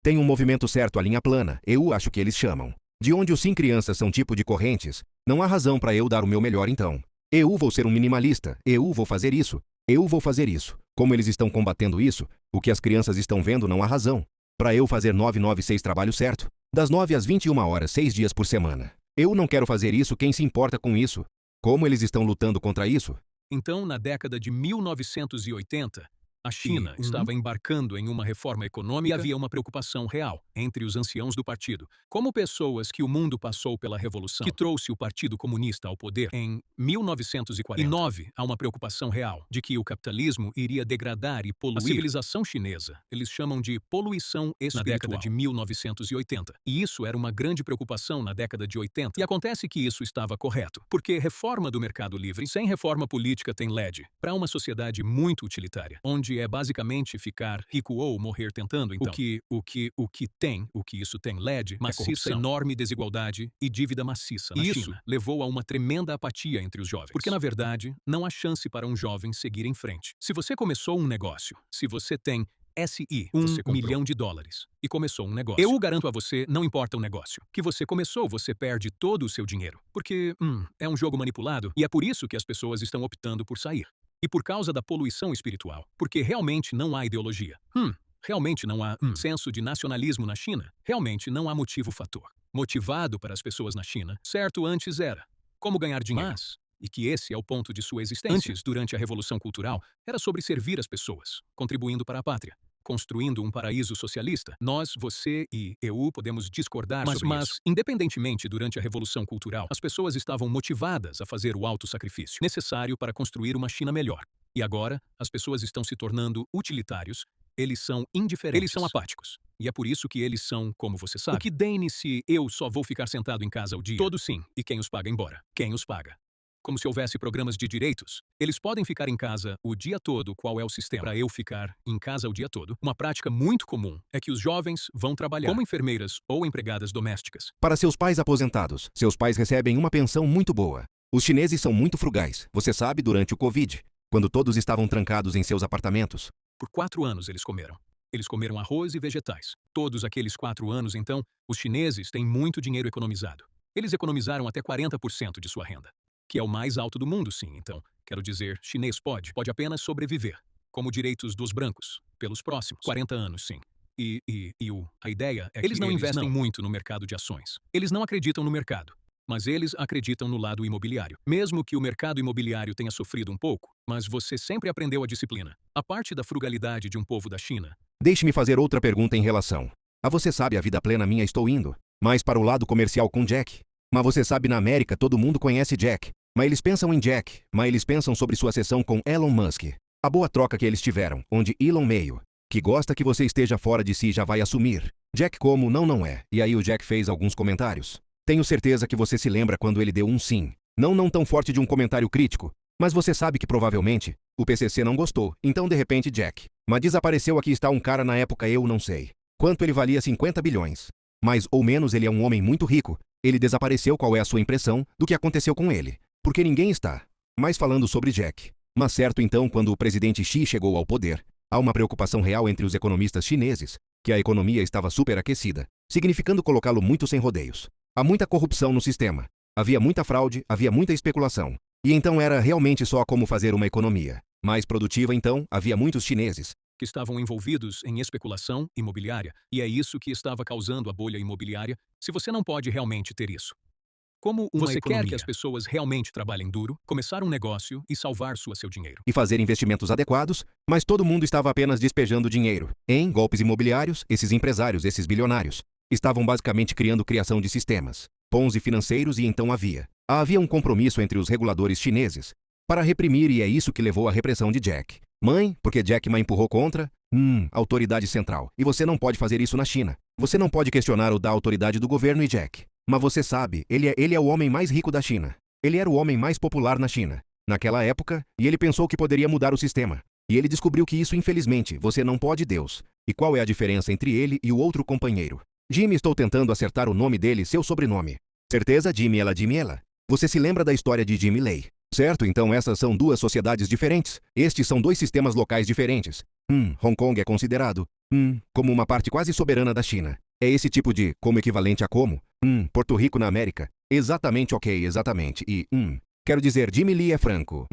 Tem um movimento certo, a linha plana, eu acho que eles chamam. De onde os sim crianças são tipo de correntes, não há razão para eu dar o meu melhor então. Eu vou ser um minimalista, eu vou fazer isso, eu vou fazer isso. Como eles estão combatendo isso, o que as crianças estão vendo não há razão. Para eu fazer 996 trabalho certo, das 9 às 21 horas, 6 dias por semana. Eu não quero fazer isso, quem se importa com isso? Como eles estão lutando contra isso? Então, na década de 1980, a China estava embarcando em uma reforma econômica e havia uma preocupação real entre os anciãos do partido. Como pessoas que o mundo passou pela revolução que trouxe o Partido Comunista ao poder em 1949, há uma preocupação real de que o capitalismo iria degradar e poluir a civilização chinesa. Eles chamam de poluição espiritual. Na década de 1980. E isso era uma grande preocupação na década de 80. E acontece que isso estava correto, porque reforma do mercado livre sem reforma política tem LED para uma sociedade muito utilitária, onde é basicamente ficar rico ou morrer tentando. Então, o que isso tem LED, maciça, enorme desigualdade e dívida maciça na China. Isso levou a uma tremenda apatia entre os jovens. Porque, na verdade, não há chance para um jovem seguir em frente. Se você começou um negócio, se você tem SI, $1 milhão e começou um negócio. Eu garanto a você, não importa o negócio que você começou, você perde todo o seu dinheiro. Porque, é um jogo manipulado e é por isso que as pessoas estão optando por sair. E por causa da poluição espiritual, porque realmente não há ideologia. Realmente não há senso de nacionalismo na China. Realmente não há motivo-fator. Motivado para as pessoas na China, certo, antes era como ganhar dinheiro. Mas, e que esse é o ponto de sua existência. Antes, durante a Revolução Cultural, era sobre servir as pessoas, contribuindo para a pátria, construindo um paraíso socialista. Nós, você e eu podemos discordar sobre isso. Mas, independentemente, durante a Revolução Cultural, as pessoas estavam motivadas a fazer o autossacrifício necessário para construir uma China melhor. E agora, as pessoas estão se tornando utilitários, eles são indiferentes, eles são apáticos. E é por isso que eles são, como você sabe. O que dane-se, eu só vou ficar sentado em casa o dia. Todos sim. E quem os paga embora? Quem os paga? Como se houvesse programas de direitos. Eles podem ficar em casa o dia todo. Qual é o sistema para eu ficar em casa o dia todo? Uma prática muito comum é que os jovens vão trabalhar como enfermeiras ou empregadas domésticas. Para seus pais aposentados, seus pais recebem uma pensão muito boa. Os chineses são muito frugais, você sabe, durante o Covid, quando todos estavam trancados em seus apartamentos. Por 4 anos eles comeram. Eles comeram arroz e vegetais. Todos aqueles 4 anos, então, os chineses têm muito dinheiro economizado. Eles economizaram até 40% de sua renda, que é o mais alto do mundo, sim. Então, quero dizer, chinês pode apenas sobreviver, como direitos dos brancos, pelos próximos 40 anos, sim. A ideia é que eles não investem muito no mercado de ações. Eles não acreditam no mercado, mas eles acreditam no lado imobiliário. Mesmo que o mercado imobiliário tenha sofrido um pouco, mas você sempre aprendeu a disciplina. A parte da frugalidade de um povo da China. Deixe-me fazer outra pergunta em relação a você sabe a vida plena minha estou indo, mas para o lado comercial com Jack. Mas você sabe, na América todo mundo conhece Jack. Mas eles pensam em Jack, mas eles pensam sobre sua sessão com Elon Musk. A boa troca que eles tiveram, onde Elon meio que gosta que você esteja fora de si já vai assumir. Jack como não é. E aí o Jack fez alguns comentários. Tenho certeza que você se lembra quando ele deu um sim. Não tão forte de um comentário crítico, mas você sabe que provavelmente o PCC não gostou. Então de repente Jack. Mas desapareceu, aqui está um cara na época eu não sei quanto ele valia, 50 bilhões. Mais ou menos ele é um homem muito rico. Ele desapareceu, qual é a sua impressão do que aconteceu com ele? Porque ninguém está mais falando sobre Jack. Mas certo, então, quando o presidente Xi chegou ao poder, há uma preocupação real entre os economistas chineses, que a economia estava superaquecida, significando colocá-lo muito sem rodeios. Há muita corrupção no sistema. Havia muita fraude, havia muita especulação. E então era realmente só como fazer uma economia mais produtiva. Então, havia muitos chineses que estavam envolvidos em especulação imobiliária, e é isso que estava causando a bolha imobiliária, se você não pode realmente ter isso. Como você quer que as pessoas realmente trabalhem duro, começar um negócio e salvar seu dinheiro. E fazer investimentos adequados, mas todo mundo estava apenas despejando dinheiro em golpes imobiliários. Esses empresários, esses bilionários, estavam basicamente criação de sistemas Ponzi financeiros, e então havia um compromisso entre os reguladores chineses para reprimir, e é isso que levou à repressão de Jack. Porque Jack Ma empurrou contra a autoridade central. E você não pode fazer isso na China. Você não pode questionar o da autoridade do governo e Jack. Mas você sabe, ele é o homem mais rico da China. Ele era o homem mais popular na China naquela época, e ele pensou que poderia mudar o sistema. E ele descobriu que isso, infelizmente, você não pode, Deus. E qual é a diferença entre ele e o outro companheiro? Jimmy, estou tentando acertar o nome dele, seu sobrenome. Certeza, Jimmy, ela. Você se lembra da história de Jimmy Lay? Certo, então essas são duas sociedades diferentes. Estes são dois sistemas locais diferentes. Hong Kong é considerado Como uma parte quase soberana da China. É esse tipo de como equivalente a como? Porto Rico na América. Exatamente, ok, exatamente. E, quero dizer, Jimmy Lee é franco.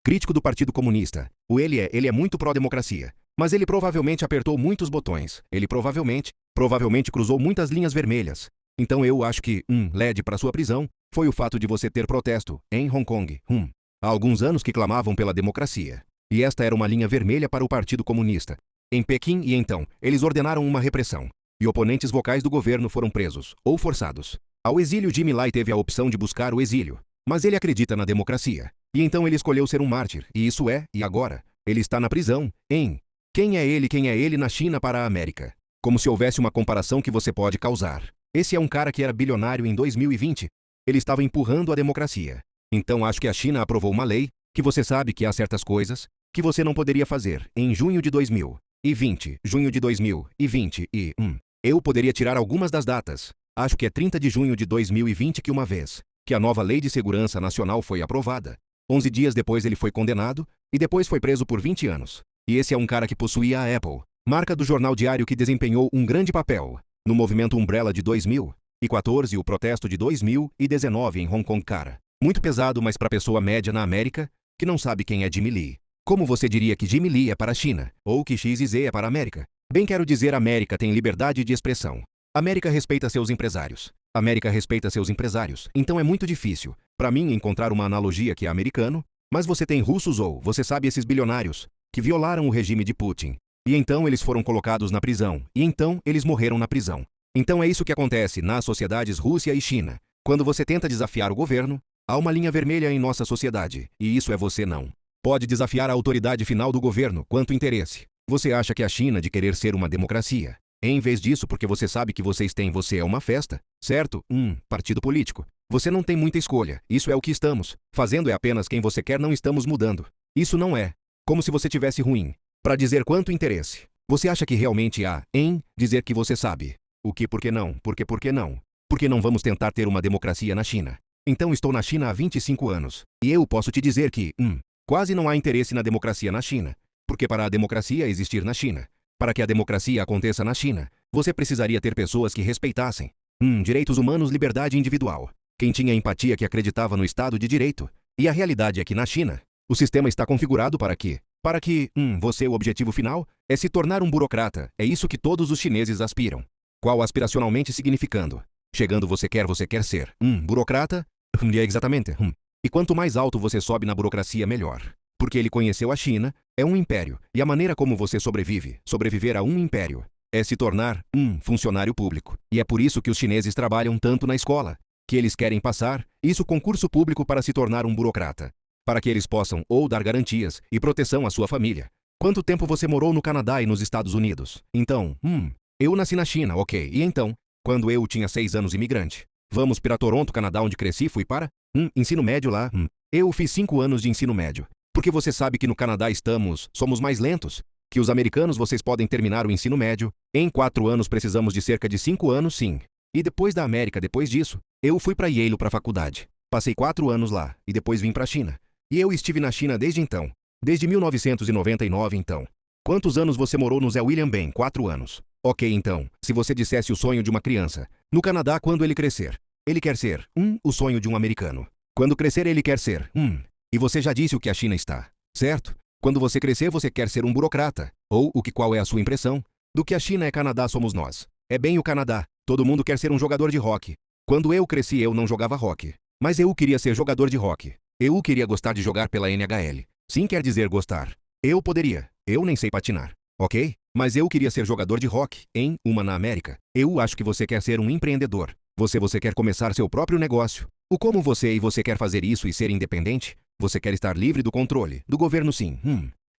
Crítico do Partido Comunista. Ele é muito pró-democracia. Mas ele provavelmente apertou muitos botões. Ele provavelmente cruzou muitas linhas vermelhas. Então eu acho que, led para sua prisão, foi o fato de você ter protesto, em Hong Kong, há alguns anos que clamavam pela democracia. E esta era uma linha vermelha para o Partido Comunista. Em Pequim e então, eles ordenaram uma repressão. E oponentes vocais do governo foram presos, ou forçados. Ao exílio, Jimmy Lai teve a opção de buscar o exílio. Mas ele acredita na democracia. E então ele escolheu ser um mártir, e isso é, e agora, ele está na prisão, em... Quem é ele na China para a América? Como se houvesse uma comparação que você pode causar. Esse é um cara que era bilionário em 2020. Ele estava empurrando a democracia. Então acho que a China aprovou uma lei, que você sabe que há certas coisas, que você não poderia fazer, em junho de 2020, eu poderia tirar algumas das datas. Acho que é 30 de junho de 2020 que uma vez, que a nova Lei de Segurança Nacional foi aprovada. 11 dias depois ele foi condenado, e depois foi preso por 20 anos. E esse é um cara que possuía a Apple, marca do jornal diário que desempenhou um grande papel no movimento Umbrella de 2014 e o protesto de 2019 em Hong Kong, cara. Muito pesado, mas para pessoa média na América, que não sabe quem é Jimmy Lee. Como você diria que Jimmy Lee é para a China, ou que XYZ é para a América? Bem, quero dizer, a América tem liberdade de expressão. A América respeita seus empresários. A América respeita seus empresários. Então é muito difícil, para mim, encontrar uma analogia que é americano, mas você tem russos ou, você sabe, esses bilionários, que violaram o regime de Putin. E então eles foram colocados na prisão. E então eles morreram na prisão. Então é isso que acontece nas sociedades Rússia e China. Quando você tenta desafiar o governo, há uma linha vermelha em nossa sociedade. E isso é você não pode desafiar a autoridade final do governo quanto interesse. Você acha que a China de querer ser uma democracia. Em vez disso, porque você sabe que você é uma festa, certo? Partido político. Você não tem muita escolha. Isso é o que estamos fazendo, é apenas quem você quer, não estamos mudando. Isso não é como se você tivesse ruim. Para dizer quanto interesse. Você acha que realmente há em dizer que você sabe. O que, por que não? Por que não? Porque não vamos tentar ter uma democracia na China. Então estou na China há 25 anos. E eu posso te dizer que, quase não há interesse na democracia na China. Porque para a democracia existir na China, para que a democracia aconteça na China, você precisaria ter pessoas que respeitassem. Direitos humanos, liberdade individual. Quem tinha empatia, que acreditava no Estado de Direito. E a realidade é que na China, o sistema está configurado para que, você, o objetivo final, é se tornar um burocrata. É isso que todos os chineses aspiram. Qual aspiracionalmente significando? Chegando você quer ser, burocrata? É exatamente, E quanto mais alto você sobe na burocracia, melhor. Porque ele conheceu a China, é um império, e a maneira como você sobreviver a um império, é se tornar, funcionário público. E é por isso que os chineses trabalham tanto na escola, que eles querem passar, concurso público para se tornar um burocrata. Para que eles possam, ou dar garantias e proteção à sua família. Quanto tempo você morou no Canadá e nos Estados Unidos? Então, eu nasci na China, ok. E então, quando eu tinha 6 anos imigrante. Vamos para Toronto, Canadá, onde cresci, fui para, ensino médio lá, Eu fiz 5 anos de ensino médio. Porque você sabe que no Canadá somos mais lentos. Que os americanos vocês podem terminar o ensino médio. Em 4 anos precisamos de cerca de 5 anos, sim. E depois da América, depois disso, eu fui para Yale para a faculdade. Passei 4 anos lá, e depois vim para a China. E eu estive na China desde então. Desde 1999, então. Quantos anos você morou no Zé William? Bem, 4 anos. Ok, então, se você dissesse o sonho de uma criança. No Canadá, quando ele crescer. Ele quer ser, o sonho de um americano. Quando crescer, ele quer ser, E você já disse o que a China está, certo? Quando você crescer, você quer ser um burocrata. Ou, qual é a sua impressão? Do que a China é Canadá somos nós. É bem o Canadá. Todo mundo quer ser um jogador de rock. Quando eu cresci, eu não jogava rock. Mas eu queria ser jogador de rock. Eu queria gostar de jogar pela NHL. Sim, quer dizer gostar. Eu poderia. Eu nem sei patinar. Ok? Mas eu queria ser jogador de rock, na América. Eu acho que você quer ser um empreendedor. Você quer começar seu próprio negócio. O como você quer fazer isso e ser independente? Você quer estar livre do controle, do governo, sim.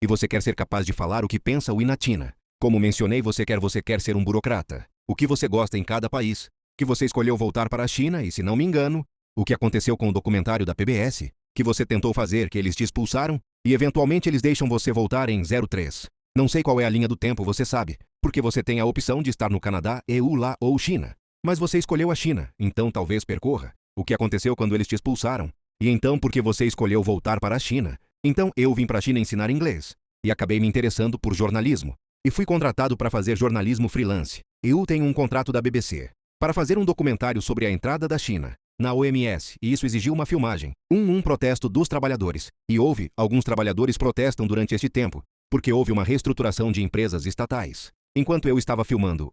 E você quer ser capaz de falar o que pensa o Inatina. Como mencionei, você quer ser um burocrata. O que você gosta em cada país. Que você escolheu voltar para a China e, se não me engano, o que aconteceu com o documentário da PBS, que você tentou fazer, que eles te expulsaram, e eventualmente eles deixam você voltar em 03. Não sei qual é a linha do tempo, você sabe, porque você tem a opção de estar no Canadá, EU lá ou China. Mas você escolheu a China, então talvez percorra o que aconteceu quando eles te expulsaram. E então porque você escolheu voltar para a China, então eu vim para a China ensinar inglês. E acabei me interessando por jornalismo. e fui contratado para fazer jornalismo freelance. Eu tenho um contrato da BBC para fazer um documentário sobre a entrada da China na OMS, e isso exigiu uma filmagem. Um protesto dos trabalhadores. E alguns trabalhadores protestam durante este tempo, porque houve uma reestruturação de empresas estatais. Enquanto eu estava filmando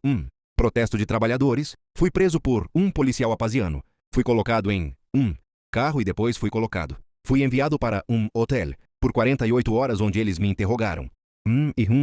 protesto de trabalhadores, fui preso por um policial apaziano. Fui colocado em carro e depois fui enviado para um hotel por 48 horas onde eles me interrogaram.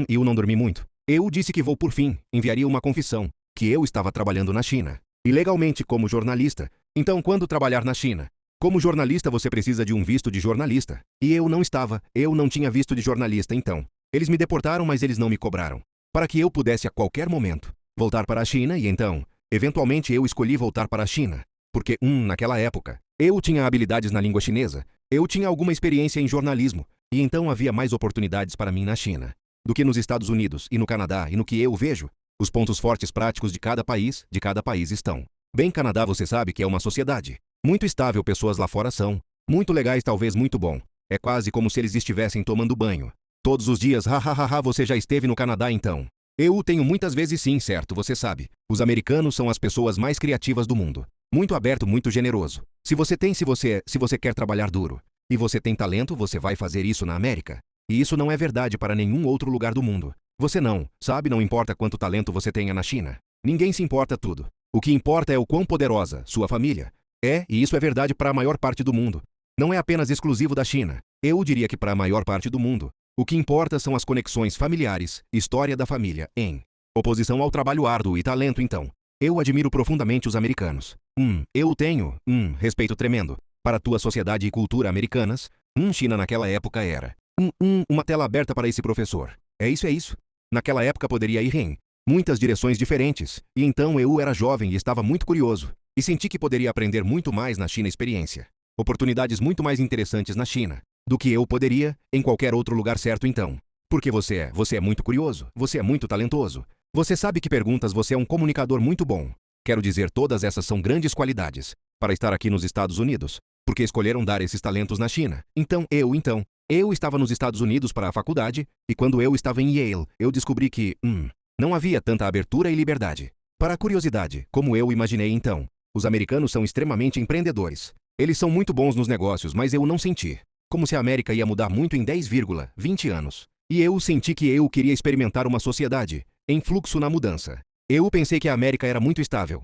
Eu não dormi muito. Eu disse que por fim, enviaria uma confissão, que eu estava trabalhando na China, ilegalmente como jornalista. Então, quando trabalhar na China, como jornalista você precisa de um visto de jornalista. E eu não tinha visto de jornalista então. Eles me deportaram, mas eles não me cobraram. Para que eu pudesse a qualquer momento voltar para a China e então, eventualmente eu escolhi voltar para a China. Porque, naquela época, eu tinha habilidades na língua chinesa, eu tinha alguma experiência em jornalismo, e então havia mais oportunidades para mim na China do que nos Estados Unidos e no Canadá, e no que eu vejo, os pontos fortes práticos de cada país estão. Bem, Canadá você sabe que é uma sociedade muito estável, pessoas lá fora são muito legais, talvez muito bom. É quase como se eles estivessem tomando banho todos os dias, você já esteve no Canadá então? Eu tenho muitas vezes sim, certo, você sabe. Os americanos são as pessoas mais criativas do mundo. Muito aberto, muito generoso. Se você quer trabalhar duro e você tem talento, você vai fazer isso na América. E isso não é verdade para nenhum outro lugar do mundo. Você não importa quanto talento você tenha na China. Ninguém se importa tudo. O que importa é o quão poderosa sua família é, e isso é verdade para a maior parte do mundo. Não é apenas exclusivo da China. Eu diria que para a maior parte do mundo. O que importa são as conexões familiares, história da família, em oposição ao trabalho árduo e talento então. Eu admiro profundamente os americanos. Eu tenho respeito tremendo para tua sociedade e cultura americanas. China naquela época era uma tela aberta para esse professor. É isso. Naquela época poderia ir em muitas direções diferentes, e então eu era jovem e estava muito curioso, e senti que poderia aprender muito mais na China, experiência. Oportunidades muito mais interessantes na China do que eu poderia em qualquer outro lugar, certo então. Porque você é muito curioso, você é muito talentoso. Você sabe que perguntas, você é um comunicador muito bom. Quero dizer, todas essas são grandes qualidades para estar aqui nos Estados Unidos, porque escolheram dar esses talentos na China. Eu estava nos Estados Unidos para a faculdade, e quando eu estava em Yale, eu descobri que, não havia tanta abertura e liberdade. Para a curiosidade, como eu imaginei então, os americanos são extremamente empreendedores. Eles são muito bons nos negócios, mas eu não senti como se a América ia mudar muito em 10,20 anos. E eu senti que eu queria experimentar uma sociedade em fluxo na mudança. Eu pensei que a América era muito estável.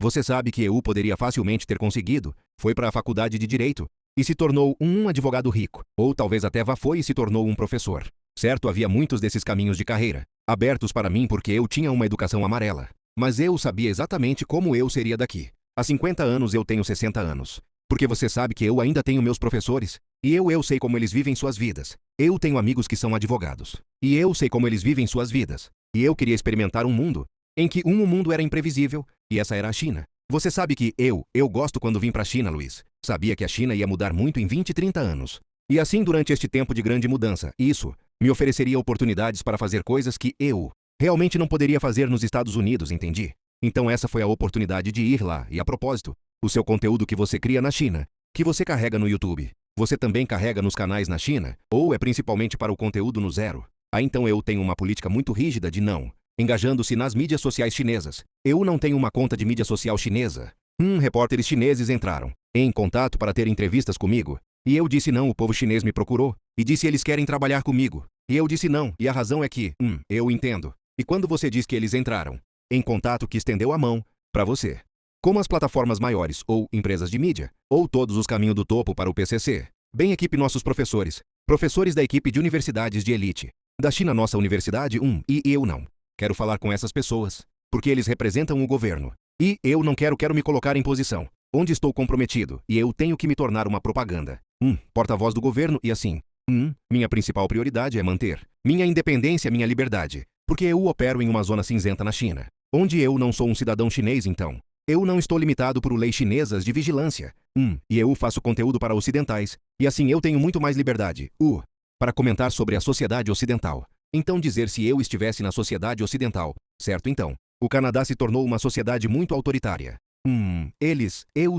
Você sabe que eu poderia facilmente ter conseguido. Foi para a faculdade de Direito e se tornou um advogado rico. Ou talvez até foi e se tornou um professor. Certo, havia muitos desses caminhos de carreira abertos para mim porque eu tinha uma educação amarela. Mas eu sabia exatamente como eu seria daqui. Há 50 anos eu tenho 60 anos. Porque você sabe que eu ainda tenho meus professores. E eu sei como eles vivem suas vidas. Eu tenho amigos que são advogados. E eu sei como eles vivem suas vidas. E eu queria experimentar um mundo em que o mundo era imprevisível, e essa era a China. Você sabe que eu gosto quando vim para a China, Luiz. Sabia que a China ia mudar muito em 20, 30 anos. E assim, durante este tempo de grande mudança, isso me ofereceria oportunidades para fazer coisas que eu realmente não poderia fazer nos Estados Unidos, entendi? Então essa foi a oportunidade de ir lá, e a propósito, o seu conteúdo que você cria na China, que você carrega no YouTube, você também carrega nos canais na China, ou é principalmente para o conteúdo no zero? Então eu tenho uma política muito rígida de não engajando-se nas mídias sociais chinesas. Eu não tenho uma conta de mídia social chinesa. Repórteres chineses entraram em contato para ter entrevistas comigo, e eu disse não. O povo chinês me procurou e disse eles querem trabalhar comigo. E eu disse não, e a razão é que, eu entendo. E quando você diz que eles entraram em contato, que estendeu a mão para você, como as plataformas maiores, ou empresas de mídia, ou todos os caminhos do topo para o PCC, bem equipe nossos professores da equipe de universidades de elite, da China, nossa universidade, e eu não quero falar com essas pessoas, porque eles representam o governo. E eu não quero me colocar em posição onde estou comprometido, e eu tenho que me tornar uma propaganda. Porta-voz do governo, e assim. Minha principal prioridade é manter minha independência, minha liberdade, porque eu opero em uma zona cinzenta na China, onde eu não sou um cidadão chinês, então eu não estou limitado por leis chinesas de vigilância. E eu faço conteúdo para ocidentais, e assim eu tenho muito mais liberdade, para comentar sobre a sociedade ocidental. Então dizer se eu estivesse na sociedade ocidental, certo então, o Canadá se tornou uma sociedade muito autoritária.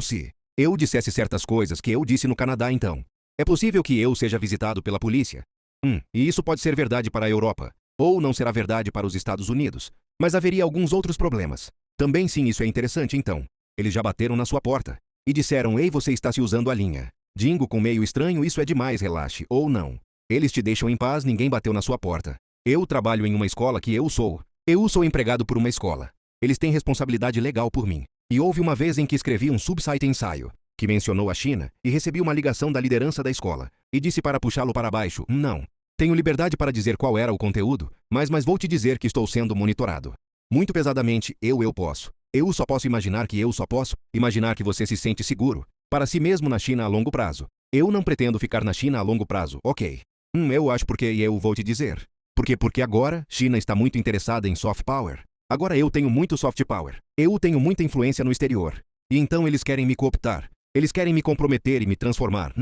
Se eu dissesse certas coisas que eu disse no Canadá, então, é possível que eu seja visitado pela polícia. E isso pode ser verdade para a Europa. Ou não será verdade para os Estados Unidos. Mas haveria alguns outros problemas. Também sim, isso é interessante então. Eles já bateram na sua porta. E disseram, ei, você está se usando a linha. Dingo com meio estranho, isso é demais, relaxe. Ou não. Eles te deixam em paz, ninguém bateu na sua porta. Eu trabalho em uma escola que eu sou empregado por uma escola. Eles têm responsabilidade legal por mim. E houve uma vez em que escrevi um subsite ensaio, que mencionou a China, e recebi uma ligação da liderança da escola, e disse para puxá-lo para baixo, não. Tenho liberdade para dizer qual era o conteúdo, mas vou te dizer que estou sendo monitorado. Muito pesadamente, eu posso. Eu só posso imaginar que você se sente seguro, para si mesmo na China a longo prazo. Eu não pretendo ficar na China a longo prazo, ok. Eu acho porque eu vou te dizer. Porque agora, China está muito interessada em soft power. Agora eu tenho muito soft power. Eu tenho muita influência no exterior. E então eles querem me cooptar. Eles querem me comprometer e me transformar.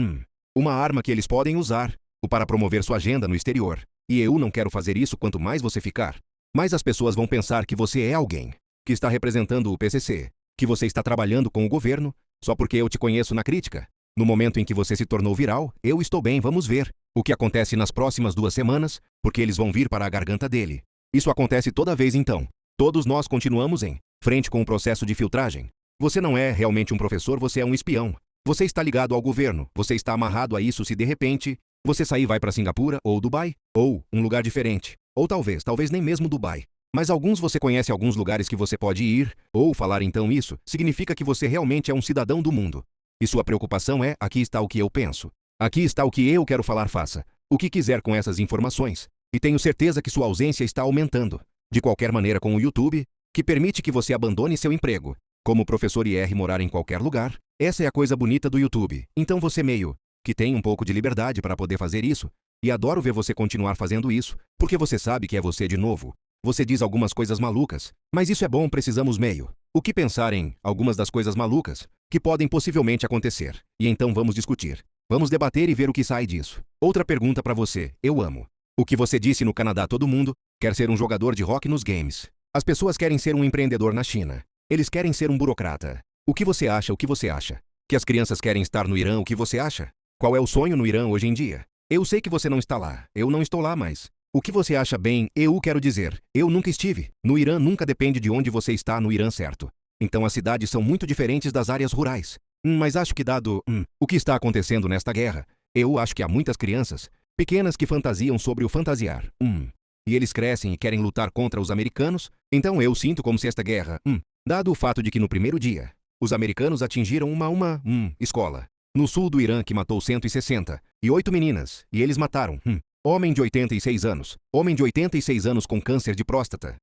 Uma arma que eles podem usar para promover sua agenda no exterior. E eu não quero fazer isso quanto mais você ficar. Mas as pessoas vão pensar que você é alguém que está representando o PCC, que você está trabalhando com o governo, só porque eu te conheço na crítica. No momento em que você se tornou viral, eu estou bem, vamos ver o que acontece nas próximas 2 semanas, porque eles vão vir para a garganta dele. Isso acontece toda vez então. Todos nós continuamos em frente com o processo de filtragem. Você não é realmente um professor, você é um espião. Você está ligado ao governo, você está amarrado a isso se de repente você sair e vai para Singapura ou Dubai, ou um lugar diferente. Ou talvez nem mesmo Dubai. Mas você conhece alguns lugares que você pode ir, ou falar então isso, significa que você realmente é um cidadão do mundo. E sua preocupação é, aqui está o que eu penso. Aqui está o que eu quero falar, faça o que quiser com essas informações. E tenho certeza que sua ausência está aumentando. De qualquer maneira com o YouTube, que permite que você abandone seu emprego. Como professor e morar em qualquer lugar. Essa é a coisa bonita do YouTube. Então você meio que tem um pouco de liberdade para poder fazer isso. E adoro ver você continuar fazendo isso, porque você sabe que é você de novo. Você diz algumas coisas malucas, mas isso é bom, precisamos meio. O que pensar em algumas das coisas malucas que podem possivelmente acontecer. E então vamos discutir. Vamos debater e ver o que sai disso. Outra pergunta para você, eu amo. O que você disse no Canadá, todo mundo quer ser um jogador de rock nos games. As pessoas querem ser um empreendedor na China. Eles querem ser um burocrata. O que você acha? O que você acha? Que as crianças querem estar no Irã, o que você acha? Qual é o sonho no Irã hoje em dia? Eu sei que você não está lá. Eu não estou lá, mas o que você acha bem? Eu quero dizer, eu nunca estive. No Irã nunca depende de onde você está no Irã, certo? Então as cidades são muito diferentes das áreas rurais. Mas acho que dado o que está acontecendo nesta guerra, eu acho que há muitas crianças pequenas que fantasiam sobre o fantasiar. E eles crescem e querem lutar contra os americanos, então eu sinto como se esta guerra, dado o fato de que no primeiro dia, os americanos atingiram uma escola no sul do Irã que matou 168 meninas, e eles mataram homem de 86 anos com câncer de próstata.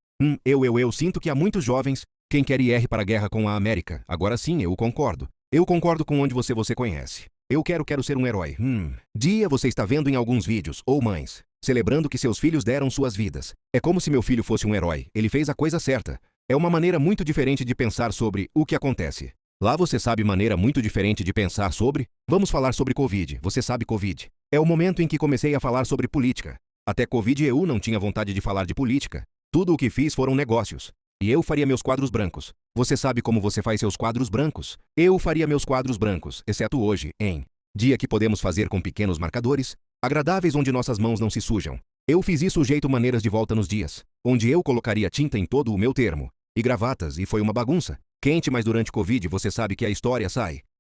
Eu sinto que há muitos jovens quem quer ir para a guerra com a América. Agora sim, eu concordo. Eu concordo com onde você conhece. Eu quero ser um herói. Dia você está vendo em alguns vídeos, ou mães, celebrando que seus filhos deram suas vidas. É como se meu filho fosse um herói. Ele fez a coisa certa. É uma maneira muito diferente de pensar sobre o que acontece. Lá você sabe maneira muito diferente de pensar sobre. Vamos falar sobre Covid. Você sabe Covid. É o momento em que comecei a falar sobre política. Até Covid eu não tinha vontade de falar de política. Tudo o que fiz foram negócios. E eu faria meus quadros brancos. Você sabe como você faz seus quadros brancos? Eu faria meus quadros brancos, exceto hoje, em dia que podemos fazer com pequenos marcadores, agradáveis onde nossas mãos não se sujam. Eu fiz isso o jeito maneiras de volta nos dias, onde eu colocaria tinta em todo o meu termo, e gravatas, e foi uma bagunça. Quente, mas durante Covid você sabe que a história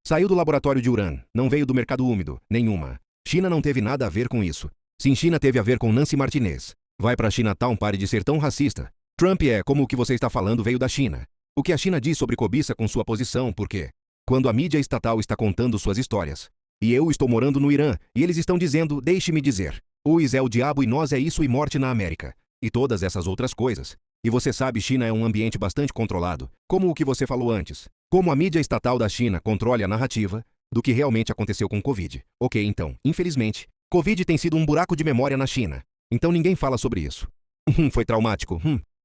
saiu do laboratório de Uran, não veio do mercado úmido, nenhuma. China não teve nada a ver com isso. Sim, China teve a ver com Nancy Martinez. Vai pra Chinatown, pare de ser tão racista. Trump como o que você está falando veio da China. O que a China diz sobre cobiça com sua posição, porque quando a mídia estatal está contando suas histórias, e eu estou morando no Irã, e eles estão dizendo, deixe-me dizer, Is é o diabo e nós é isso e morte na América, e todas essas outras coisas. E você sabe, China é um ambiente bastante controlado, como o que você falou antes, como a mídia estatal da China controle a narrativa do que realmente aconteceu com Covid. Ok, então, infelizmente, Covid tem sido um buraco de memória na China, então ninguém fala sobre isso. Foi traumático,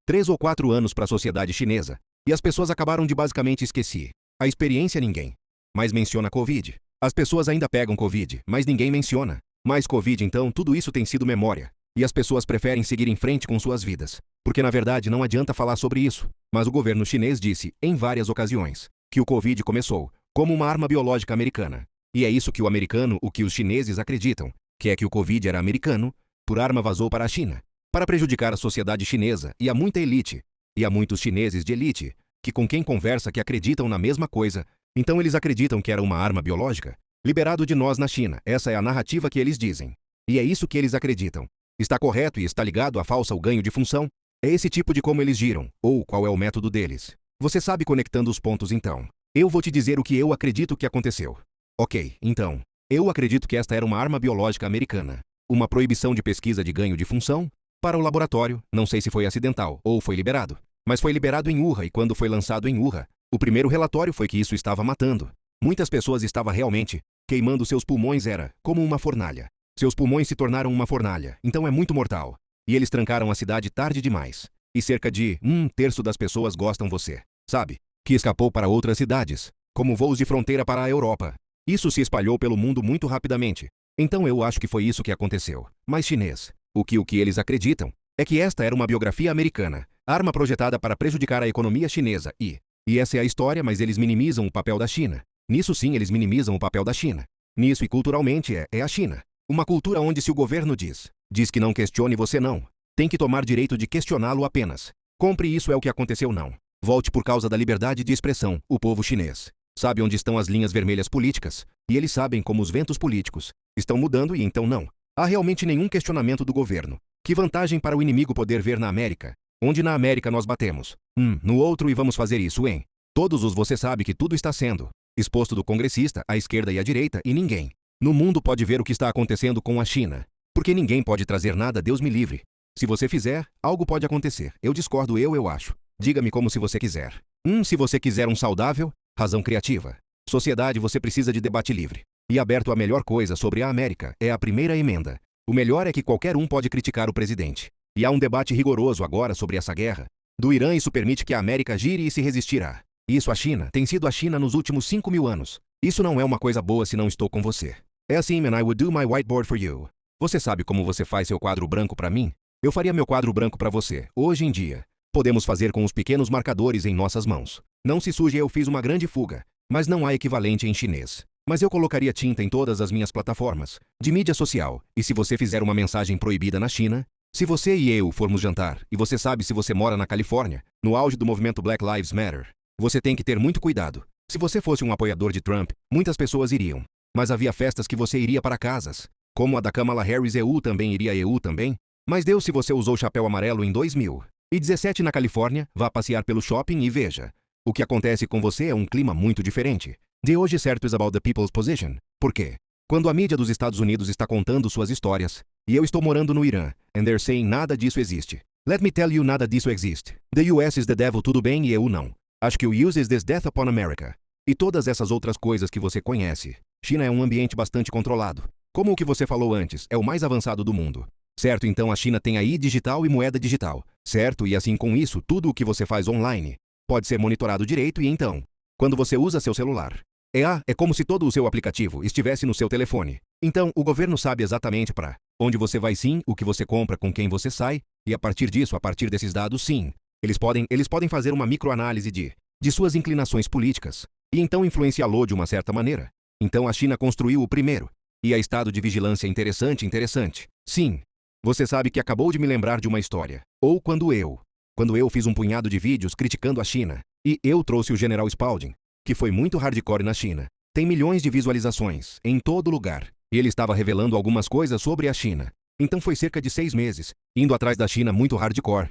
3 ou 4 anos para a sociedade chinesa. E as pessoas acabaram de basicamente esquecer. A experiência ninguém. Mas menciona Covid. As pessoas ainda pegam Covid, mas ninguém menciona. Mas Covid então, tudo isso tem sido memória. E as pessoas preferem seguir em frente com suas vidas. Porque na verdade não adianta falar sobre isso. Mas o governo chinês disse, em várias ocasiões, que o Covid começou como uma arma biológica americana. E é isso que o que os chineses acreditam, que é que o Covid era americano, por arma vazou para a China. para prejudicar a sociedade chinesa e há muita elite, e há muitos chineses de elite, que com quem conversa que acreditam na mesma coisa, então eles acreditam que era uma arma biológica, liberado de nós na China, essa é a narrativa que eles dizem. E é isso que eles acreditam. Está correto e está ligado à falsa o ganho de função? É esse tipo de como eles giram, ou qual é o método deles. Você sabe conectando os pontos então. Eu vou te dizer o que eu acredito que aconteceu. Ok, então. Eu acredito que esta era uma arma biológica americana. Uma proibição de pesquisa de ganho de função para o laboratório, não sei se foi acidental ou foi liberado. Mas foi liberado em Wuhan e quando foi lançado em Wuhan, o primeiro relatório foi que isso estava matando. Muitas pessoas estavam realmente queimando seus pulmões era como uma fornalha. Seus pulmões se tornaram uma fornalha, então é muito mortal. E eles trancaram a cidade tarde demais. E cerca de 1/3 das pessoas gostam você, sabe? Que escapou para outras cidades, como voos de fronteira para a Europa. Isso se espalhou pelo mundo muito rapidamente. Então eu acho que foi isso que aconteceu. Mas chinês, o que eles acreditam é que esta era uma biografia americana, arma projetada para prejudicar a economia chinesa e essa é a história, mas eles minimizam o papel da China. Nisso sim eles minimizam o papel da China. Nisso e culturalmente é a China. Uma cultura onde se o governo diz que não questione você não. Tem que tomar direito de questioná-lo apenas. Compre isso é o que aconteceu não. Volte por causa da liberdade de expressão, o povo chinês. Sabe onde estão as linhas vermelhas políticas? E eles sabem como os ventos políticos estão mudando e então não. Há realmente nenhum questionamento do governo. Que vantagem para o inimigo poder ver na América? Onde na América nós batemos? No outro e vamos fazer isso, hein? Todos os você sabe que tudo está sendo exposto do congressista, à esquerda e à direita e ninguém no mundo pode ver o que está acontecendo com a China. Porque ninguém pode trazer nada, Deus me livre. Se você fizer, algo pode acontecer. Eu discordo, eu acho. Diga-me como se você quiser. Se você quiser um saudável, razão criativa. Sociedade você precisa de debate livre. E aberto a melhor coisa sobre a América é a primeira emenda. O melhor é que qualquer um pode criticar o presidente. E há um debate rigoroso agora sobre essa guerra do Irã e isso permite que a América gire e se resistirá. Isso a China tem sido a China nos últimos 5.000 anos. Isso não é uma coisa boa se não estou com você. É assim, man, I would do my whiteboard for you. Você sabe como você faz seu quadro branco para mim? Eu faria meu quadro branco para você. Hoje em dia, podemos fazer com os pequenos marcadores em nossas mãos. Não se suje, eu fiz uma grande fuga, mas não há equivalente em chinês. Mas eu colocaria tinta em todas as minhas plataformas de mídia social. E se você fizer uma mensagem proibida na China, se você e eu formos jantar, e você sabe se você mora na Califórnia, no auge do movimento Black Lives Matter, você tem que ter muito cuidado. Se você fosse um apoiador de Trump, muitas pessoas iriam. Mas havia festas que você iria para casas. Como a da Kamala Harris, EU também iria EU também. Mas Deus, se você usou chapéu amarelo em 2017 na Califórnia, vá passear pelo shopping e veja. O que acontece com você é um clima muito diferente. De hoje certo is about the people's position. Por quê? Quando a mídia dos Estados Unidos está contando suas histórias, e eu estou morando no Irã, and they're saying nada disso existe. Let me tell you, nada disso existe. The US is the devil, tudo bem, e eu não. Acho que o use is this death upon America. E todas essas outras coisas que você conhece. China é um ambiente bastante controlado. Como o que você falou antes, é o mais avançado do mundo. Certo, então a China tem aí digital e moeda digital. Certo, e assim com isso, tudo o que você faz online pode ser monitorado direito e então, quando você usa seu celular, é como se todo o seu aplicativo estivesse no seu telefone. Então, o governo sabe exatamente para onde você vai sim, o que você compra, com quem você sai, e a partir disso, a partir desses dados sim, eles podem fazer uma microanálise de suas inclinações políticas, e então influenciá-lo de uma certa maneira. Então a China construiu o primeiro. E a estado de vigilância interessante. Sim. Você sabe que acabou de me lembrar de uma história. Ou quando eu fiz um punhado de vídeos criticando a China, e eu trouxe o General Spalding, que foi muito hardcore na China. Tem milhões de visualizações, em todo lugar. E ele estava revelando algumas coisas sobre a China. Então foi cerca de 6 meses, indo atrás da China muito hardcore.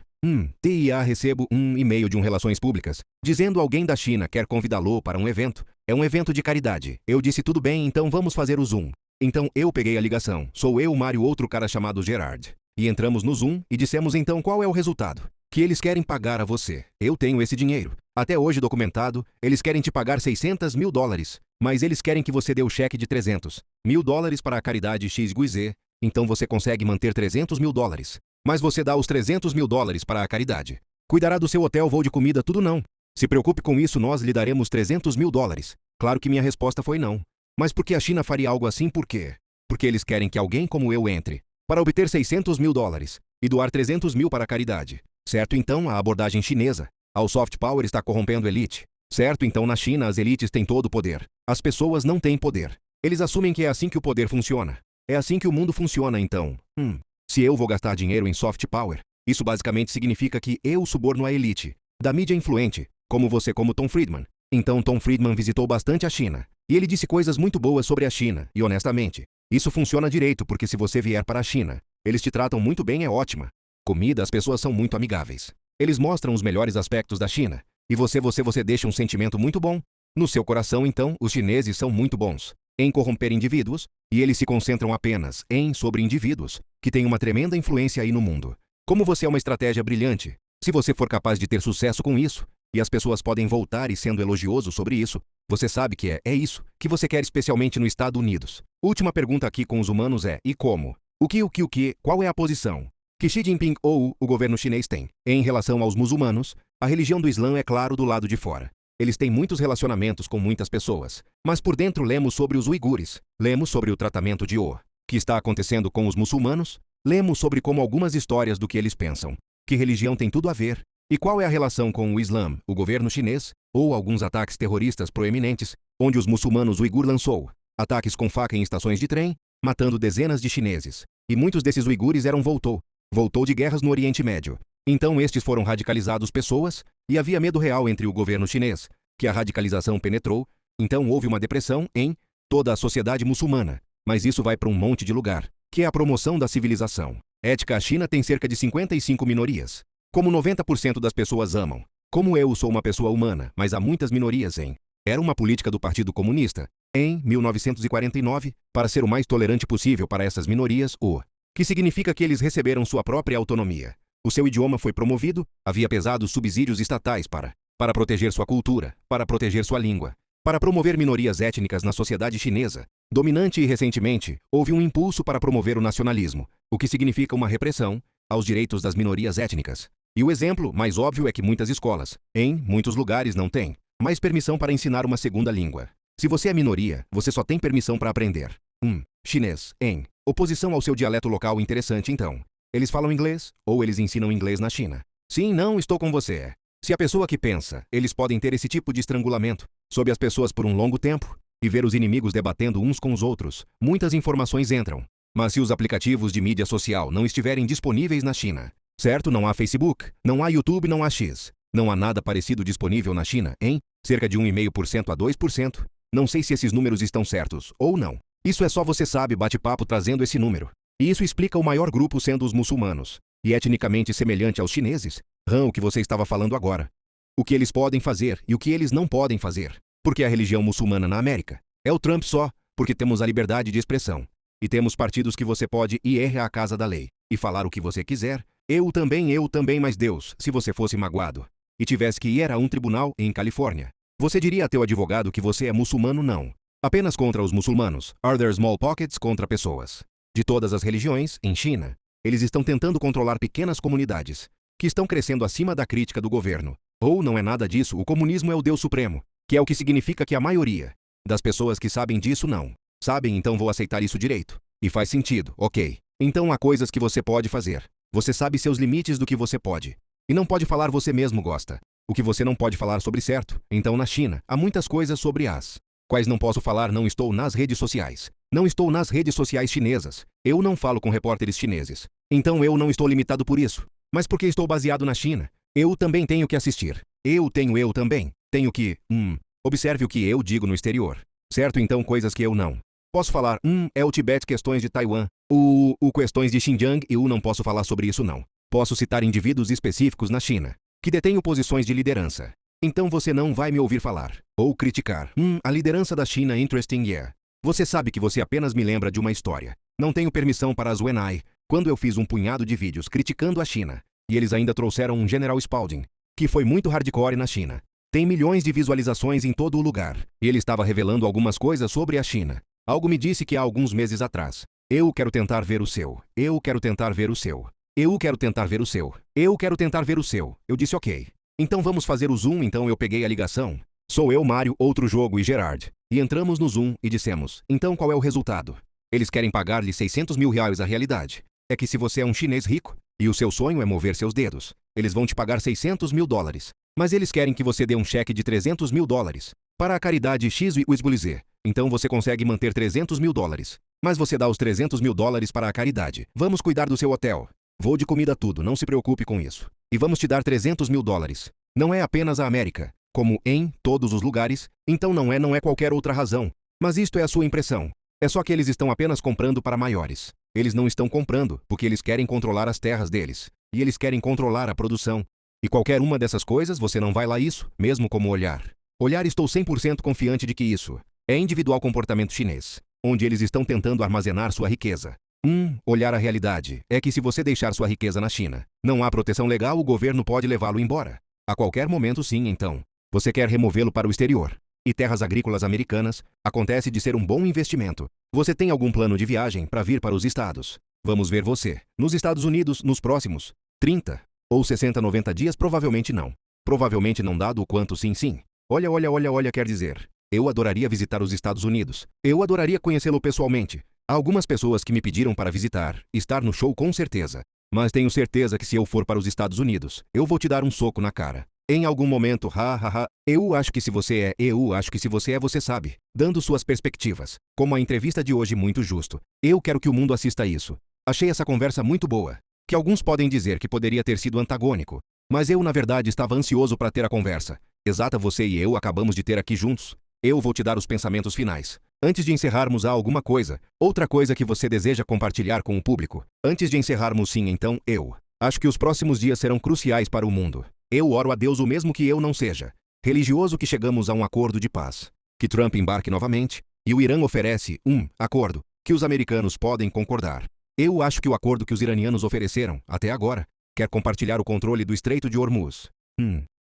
TIA recebo um e-mail de Relações Públicas, dizendo alguém da China quer convidá-lo para um evento. É um evento de caridade. Eu disse tudo bem, então vamos fazer o Zoom. Então eu peguei a ligação. Sou eu, Mário, outro cara chamado Gerard. E entramos no Zoom e dissemos então qual é o resultado. Que eles querem pagar a você. Eu tenho esse dinheiro. Até hoje documentado, eles querem te pagar $600.000. Mas eles querem que você dê o cheque de $300.000 para a caridade XYZ. Então você consegue manter $300.000. Mas você dá os $300.000 para a caridade. Cuidará do seu hotel, voo de comida, tudo não. Se preocupe com isso, nós lhe daremos $300.000. Claro que minha resposta foi não. Mas por que a China faria algo assim? Por quê? Porque eles querem que alguém como eu entre para obter $600.000 e doar 300.000 para a caridade. Certo, então a abordagem chinesa ao soft power está corrompendo a elite. Certo, então na China as elites têm todo o poder. As pessoas não têm poder. Eles assumem que é assim que o poder funciona. É assim que o mundo funciona então. Se eu vou gastar dinheiro em soft power, isso basicamente significa que eu suborno a elite da mídia influente, como você, como Tom Friedman. Então Tom Friedman visitou bastante a China, e ele disse coisas muito boas sobre a China, e honestamente, isso funciona direito porque se você vier para a China, eles te tratam muito bem, é ótima. Comida, as pessoas são muito amigáveis. Eles mostram os melhores aspectos da China, e você deixa um sentimento muito bom no seu coração. Então, os chineses são muito bons em corromper indivíduos, e eles se concentram apenas sobre indivíduos que têm uma tremenda influência aí no mundo. Como você é uma estratégia brilhante, se você for capaz de ter sucesso com isso, e as pessoas podem voltar e sendo elogioso sobre isso, você sabe que é isso que você quer especialmente nos Estados Unidos. Última pergunta aqui com os humanos é, e como? Qual é a posição que Xi Jinping ou o governo chinês tem em relação aos muçulmanos? A religião do Islã é claro do lado de fora. Eles têm muitos relacionamentos com muitas pessoas, mas por dentro lemos sobre os uigures, lemos sobre o tratamento que está acontecendo com os muçulmanos, lemos sobre como algumas histórias do que eles pensam, que religião tem tudo a ver, e qual é a relação com o Islã, o governo chinês, ou alguns ataques terroristas proeminentes, onde os muçulmanos uigur lançou ataques com faca em estações de trem, matando dezenas de chineses, e muitos desses uigures voltou de guerras no Oriente Médio. Então estes foram radicalizados pessoas, e havia medo real entre o governo chinês, que a radicalização penetrou, então houve uma depressão em toda a sociedade muçulmana, mas isso vai para um monte de lugar, que é a promoção da civilização. Ética, a China tem cerca de 55 minorias. Como 90% das pessoas amam. Como eu sou uma pessoa humana, mas há muitas minorias Era uma política do Partido Comunista, em 1949, para ser o mais tolerante possível para essas minorias, que significa que eles receberam sua própria autonomia. O seu idioma foi promovido, havia pesados subsídios estatais para proteger sua cultura, para proteger sua língua, para promover minorias étnicas na sociedade chinesa dominante, e recentemente houve um impulso para promover o nacionalismo, o que significa uma repressão aos direitos das minorias étnicas. E o exemplo mais óbvio é que muitas escolas, em muitos lugares, não têm mais permissão para ensinar uma segunda língua. Se você é minoria, você só tem permissão para aprender chinês, em oposição ao seu dialeto local. Interessante. Então, eles falam inglês, ou eles ensinam inglês na China? Sim, não, estou com você. Se a pessoa que pensa, eles podem ter esse tipo de estrangulamento sobre as pessoas por um longo tempo, e ver os inimigos debatendo uns com os outros, muitas informações entram. Mas se os aplicativos de mídia social não estiverem disponíveis na China, certo? Não há Facebook, não há YouTube, não há X. Não há nada parecido disponível na China, cerca de 1,5% a 2%. Não sei se esses números estão certos ou não. Isso é só você sabe, bate-papo trazendo esse número. E isso explica o maior grupo sendo os muçulmanos, e etnicamente semelhante aos chineses. O que você estava falando agora. O que eles podem fazer e o que eles não podem fazer. Porque a religião muçulmana na América é o Trump só, porque temos a liberdade de expressão. E temos partidos que você pode ir à casa da lei e falar o que você quiser. Eu também, mas Deus, se você fosse magoado e tivesse que ir a um tribunal em Califórnia, você diria a teu advogado que você é muçulmano? Não. Apenas contra os muçulmanos. Are there small pockets contra pessoas de todas as religiões em China? Eles estão tentando controlar pequenas comunidades que estão crescendo acima da crítica do governo. Ou não é nada disso, o comunismo é o Deus Supremo, que é o que significa que a maioria das pessoas que sabem disso não sabem, então vou aceitar isso direito. E faz sentido, ok. Então há coisas que você pode fazer. Você sabe seus limites do que você pode. E não pode falar você mesmo gosta. O que você não pode falar sobre, certo? Então na China, há muitas coisas sobre as quais não posso falar. Não estou nas redes sociais. Não estou nas redes sociais chinesas. Eu não falo com repórteres chineses. Então eu não estou limitado por isso. Mas porque estou baseado na China, eu também tenho que assistir. Eu também tenho que, observe o que eu digo no exterior. Certo? Então coisas que eu não posso falar, é o Tibete, questões de Taiwan, questões de Xinjiang, eu não posso falar sobre isso não. Posso citar indivíduos específicos na China, que detêm posições de liderança. Então você não vai me ouvir falar, ou criticar, a liderança da China, interesting, yeah. Você sabe que você apenas me lembra de uma história. Não tenho permissão para as Wenai, quando eu fiz um punhado de vídeos criticando a China, e eles ainda trouxeram um General Spalding, que foi muito hardcore na China. Tem milhões de visualizações em todo o lugar, e ele estava revelando algumas coisas sobre a China. Algo me disse que há alguns meses atrás, eu quero tentar ver o seu, eu quero tentar ver o seu, eu quero tentar ver o seu, eu quero tentar ver o seu. Eu disse ok. Então vamos fazer o Zoom. Então eu peguei a ligação. Sou eu, Mário, outro jogo e Gerard. E entramos no Zoom e dissemos, então qual é o resultado? Eles querem pagar-lhe 600 mil reais. A realidade é que se você é um chinês rico, e o seu sonho é mover seus dedos, eles vão te pagar 600 mil dólares. Mas eles querem que você dê um cheque de 300 mil dólares para a caridade X e Então você consegue manter 300 mil dólares. Mas você dá os 300 mil dólares para a caridade. Vamos cuidar do seu hotel. Vou de comida tudo, não se preocupe com isso. E vamos te dar 300 mil dólares. Não é apenas a América, como em todos os lugares, então não é qualquer outra razão. Mas isto é a sua impressão. É só que eles estão apenas comprando para maiores. Eles não estão comprando porque eles querem controlar as terras deles. E eles querem controlar a produção. E qualquer uma dessas coisas você não vai lá isso, mesmo como olhar. Olhar estou 100% confiante de que isso é individual comportamento chinês, onde eles estão tentando armazenar sua riqueza. Olhar a realidade é que se você deixar sua riqueza na China, não há proteção legal, o governo pode levá-lo embora. A qualquer momento sim, então. Você quer removê-lo para o exterior. E terras agrícolas americanas, acontece de ser um bom investimento. Você tem algum plano de viagem para vir para os Estados? Vamos ver você. Nos Estados Unidos, nos próximos 30 ou 60, 90 dias, provavelmente não. Provavelmente não dado o quanto sim. Olha, quer dizer. Eu adoraria visitar os Estados Unidos. Eu adoraria conhecê-lo pessoalmente. Há algumas pessoas que me pediram para visitar, estar no show com certeza. Mas tenho certeza que se eu for para os Estados Unidos, eu vou te dar um soco na cara. Em algum momento, eu acho que se você é, você sabe. Dando suas perspectivas. Como a entrevista de hoje muito justo. Eu quero que o mundo assista a isso. Achei essa conversa muito boa. Que alguns podem dizer que poderia ter sido antagônico. Mas eu na verdade estava ansioso para ter a conversa. Exata você e eu acabamos de ter aqui juntos. Eu vou te dar os pensamentos finais. Antes de encerrarmos, há alguma coisa, outra coisa que você deseja compartilhar com o público? Antes de encerrarmos, sim, então, eu acho que os próximos dias serão cruciais para o mundo. Eu oro a Deus, o mesmo que eu não seja religioso, que chegamos a um acordo de paz. Que Trump embarque novamente, e o Irã oferece um acordo que os americanos podem concordar. Eu acho que o acordo que os iranianos ofereceram, até agora, quer compartilhar o controle do Estreito de Hormuz.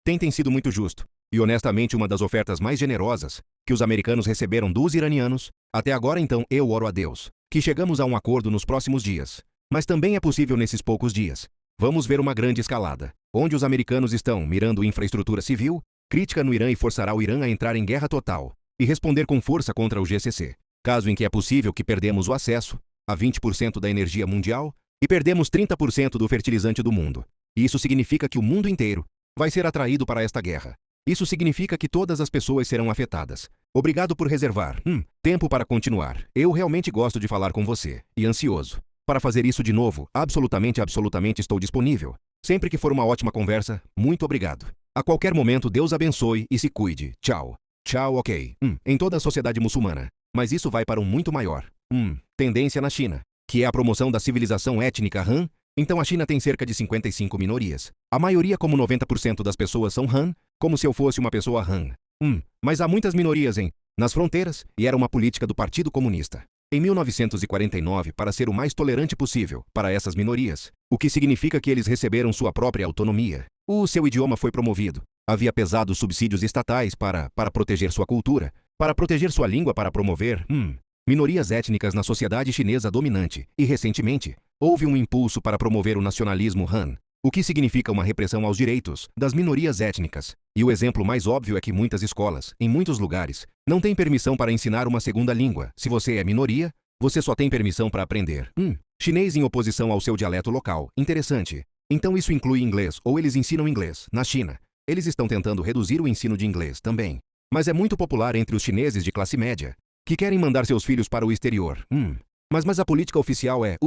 Tem sido muito justo. E honestamente uma das ofertas mais generosas que os americanos receberam dos iranianos, até agora então eu oro a Deus, que chegamos a um acordo nos próximos dias. Mas também é possível nesses poucos dias. Vamos ver uma grande escalada, onde os americanos estão mirando infraestrutura civil, crítica no Irã e forçará o Irã a entrar em guerra total e responder com força contra o GCC. Caso em que é possível que perdemos o acesso a 20% da energia mundial e perdemos 30% do fertilizante do mundo. E isso significa que o mundo inteiro vai ser atraído para esta guerra. Isso significa que todas as pessoas serão afetadas. Obrigado por reservar tempo para continuar. Eu realmente gosto de falar com você, e ansioso para fazer isso de novo. Absolutamente estou disponível. Sempre que for uma ótima conversa, muito obrigado. A qualquer momento, Deus abençoe e se cuide. Tchau. Tchau, ok. Em toda a sociedade muçulmana. Mas isso vai para um muito maior. Tendência na China, que é a promoção da civilização étnica Han. Então a China tem cerca de 55 minorias. A maioria, como 90% das pessoas, são Han, como se eu fosse uma pessoa Han. Mas há muitas minorias nas fronteiras, e era uma política do Partido Comunista. Em 1949, para ser o mais tolerante possível para essas minorias, o que significa que eles receberam sua própria autonomia. O seu idioma foi promovido. Havia pesados subsídios estatais para proteger sua cultura, para proteger sua língua, para promover minorias étnicas na sociedade chinesa dominante. E recentemente, houve um impulso para promover o nacionalismo Han, o que significa uma repressão aos direitos das minorias étnicas. E o exemplo mais óbvio é que muitas escolas, em muitos lugares, não têm permissão para ensinar uma segunda língua. Se você é minoria, você só tem permissão para aprender chinês em oposição ao seu dialeto local. Interessante. Então isso inclui inglês, ou eles ensinam inglês. Na China, eles estão tentando reduzir o ensino de inglês também. Mas é muito popular entre os chineses de classe média, que querem mandar seus filhos para o exterior. Mas a política oficial é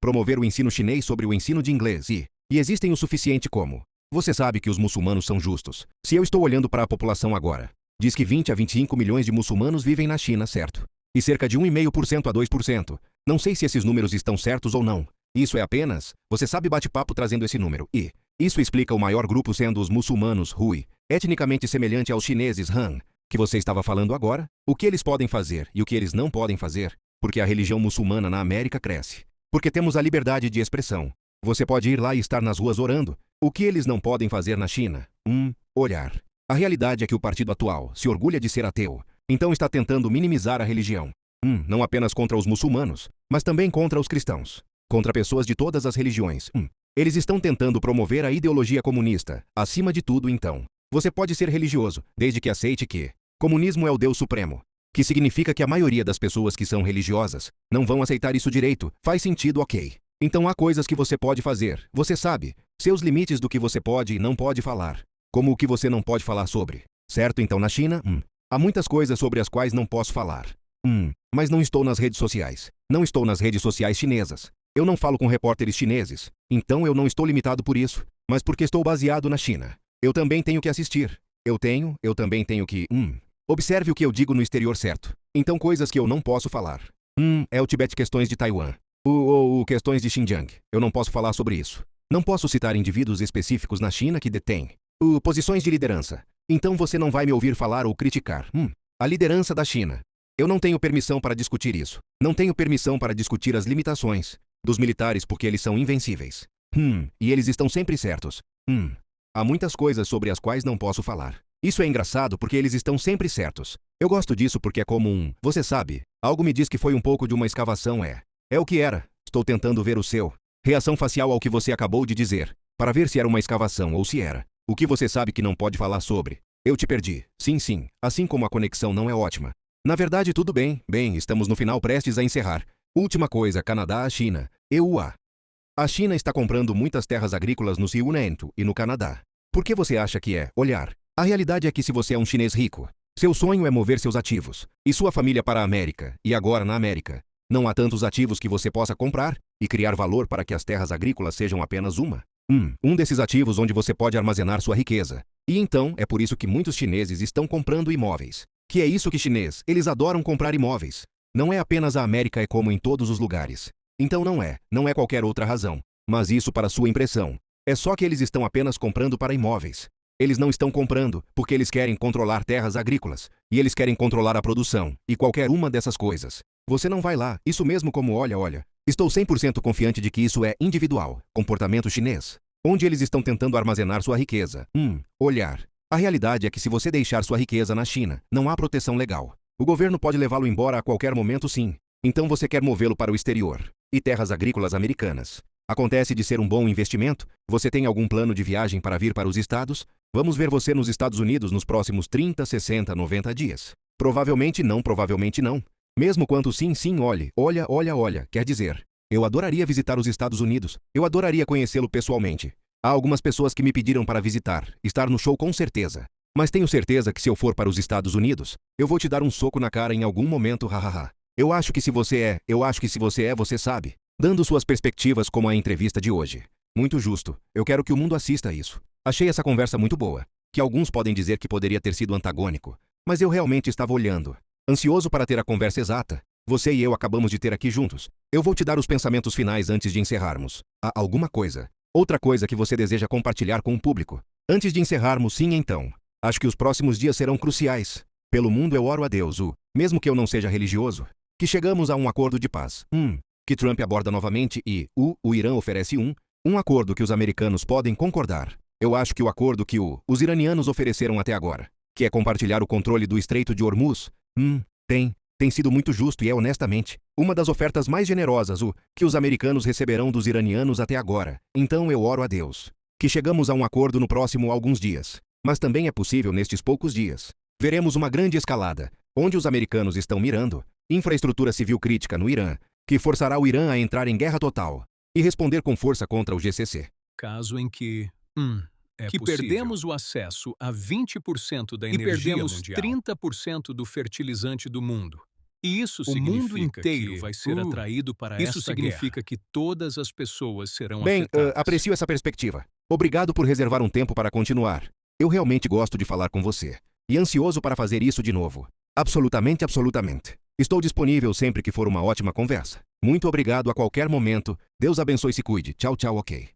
promover o ensino chinês sobre o ensino de inglês e existem o suficiente como. Você sabe que os muçulmanos são justos. Se eu estou olhando para a população agora, diz que 20 a 25 milhões de muçulmanos vivem na China, certo? E cerca de 1,5% a 2%. Não sei se esses números estão certos ou não. Isso é apenas, você sabe, bate-papo trazendo esse número. E isso explica o maior grupo sendo os muçulmanos Hui, etnicamente semelhante aos chineses Han, que você estava falando agora. O que eles podem fazer e o que eles não podem fazer, porque a religião muçulmana na América cresce. Porque temos a liberdade de expressão. Você pode ir lá e estar nas ruas orando. O que eles não podem fazer na China? Olhar. A realidade é que o partido atual se orgulha de ser ateu. Então está tentando minimizar a religião. Não apenas contra os muçulmanos, mas também contra os cristãos. Contra pessoas de todas as religiões. Eles estão tentando promover a ideologia comunista. Acima de tudo, então, você pode ser religioso, desde que aceite que comunismo é o Deus Supremo. Que significa que a maioria das pessoas que são religiosas não vão aceitar isso direito. Faz sentido, ok. Então há coisas que você pode fazer. Você sabe seus limites do que você pode e não pode falar. Como o que você não pode falar sobre. Certo? Então na China, há muitas coisas sobre as quais não posso falar. mas não estou nas redes sociais. Não estou nas redes sociais chinesas. Eu não falo com repórteres chineses. Então eu não estou limitado por isso, mas porque estou baseado na China. Eu também tenho que assistir. Eu também tenho que... Observe o que eu digo no exterior, certo? Então coisas que eu não posso falar. É o Tibete, questões de Taiwan. Questões de Xinjiang. Eu não posso falar sobre isso. Não posso citar indivíduos específicos na China que detêm posições de liderança. Então você não vai me ouvir falar ou criticar a liderança da China. Eu não tenho permissão para discutir isso. Não tenho permissão para discutir as limitações dos militares porque eles são invencíveis. E eles estão sempre certos. Há muitas coisas sobre as quais não posso falar. Isso é engraçado porque eles estão sempre certos. Eu gosto disso porque é como você sabe, algo me diz que foi um pouco de uma escavação. É o que era. Estou tentando ver o seu reação facial ao que você acabou de dizer, para ver se era uma escavação ou se era. O que você sabe que não pode falar sobre. Eu te perdi. Sim. Assim como a conexão não é ótima. Na verdade, tudo bem. Estamos no final prestes a encerrar. Última coisa, Canadá, a China. EUA. A China está comprando muitas terras agrícolas no Rio e no Canadá. Por que você acha que é olhar? A realidade é que se você é um chinês rico, seu sonho é mover seus ativos e sua família para a América, e agora na América. Não há tantos ativos que você possa comprar e criar valor para que as terras agrícolas sejam apenas um desses ativos onde você pode armazenar sua riqueza. E então, é por isso que muitos chineses estão comprando imóveis. Que é isso que chinês, eles adoram comprar imóveis. Não é apenas a América, é como em todos os lugares. Então não é qualquer outra razão. Mas isso para sua impressão. É só que eles estão apenas comprando para imóveis. Eles não estão comprando porque eles querem controlar terras agrícolas. E eles querem controlar a produção. E qualquer uma dessas coisas. Você não vai lá, isso mesmo como olha. Estou 100% confiante de que isso é individual, comportamento chinês. Onde eles estão tentando armazenar sua riqueza. Olhar. A realidade é que se você deixar sua riqueza na China, não há proteção legal. O governo pode levá-lo embora a qualquer momento, sim. Então você quer movê-lo para o exterior. E terras agrícolas americanas. Acontece de ser um bom investimento? Você tem algum plano de viagem para vir para os estados? Vamos ver você nos Estados Unidos nos próximos 30, 60, 90 dias. Provavelmente não. Mesmo quanto sim, olha. Quer dizer, eu adoraria visitar os Estados Unidos. Eu adoraria conhecê-lo pessoalmente. Há algumas pessoas que me pediram para visitar, estar no show com certeza. Mas tenho certeza que se eu for para os Estados Unidos, eu vou te dar um soco na cara em algum momento, hahaha. Eu acho que se você é, você sabe. Dando suas perspectivas como a entrevista de hoje. Muito justo. Eu quero que o mundo assista a isso. Achei essa conversa muito boa. Que alguns podem dizer que poderia ter sido antagônico. Mas eu realmente estava olhando. Ansioso para ter a conversa exata. Você e eu acabamos de ter aqui juntos. Eu vou te dar os pensamentos finais antes de encerrarmos. Há alguma coisa? Outra coisa que você deseja compartilhar com o público? Antes de encerrarmos, sim, então. Acho que os próximos dias serão cruciais. Pelo mundo eu oro a Deus, mesmo que eu não seja religioso, que chegamos a um acordo de paz. Que Trump aborda novamente e o Irã oferece um acordo que os americanos podem concordar. Eu acho que o acordo que os iranianos ofereceram até agora, que é compartilhar o controle do Estreito de Hormuz, tem sido muito justo e é honestamente uma das ofertas mais generosas que os americanos receberão dos iranianos até agora. Então eu oro a Deus que chegamos a um acordo no próximo alguns dias. Mas também é possível nestes poucos dias. Veremos uma grande escalada, onde os americanos estão mirando infraestrutura civil crítica no Irã, que forçará o Irã a entrar em guerra total e responder com força contra o GCC. Caso em que perdemos o acesso a 20% da energia mundial. 30% do fertilizante do mundo. E isso significa mundo inteiro que vai ser atraído para isso significa que todas as pessoas serão afetadas. Aprecio essa perspectiva. Obrigado por reservar um tempo para continuar. Eu realmente gosto de falar com você. E ansioso para fazer isso de novo. Absolutamente. Estou disponível sempre que for uma ótima conversa. Muito obrigado a qualquer momento. Deus abençoe e se cuide. Tchau, ok.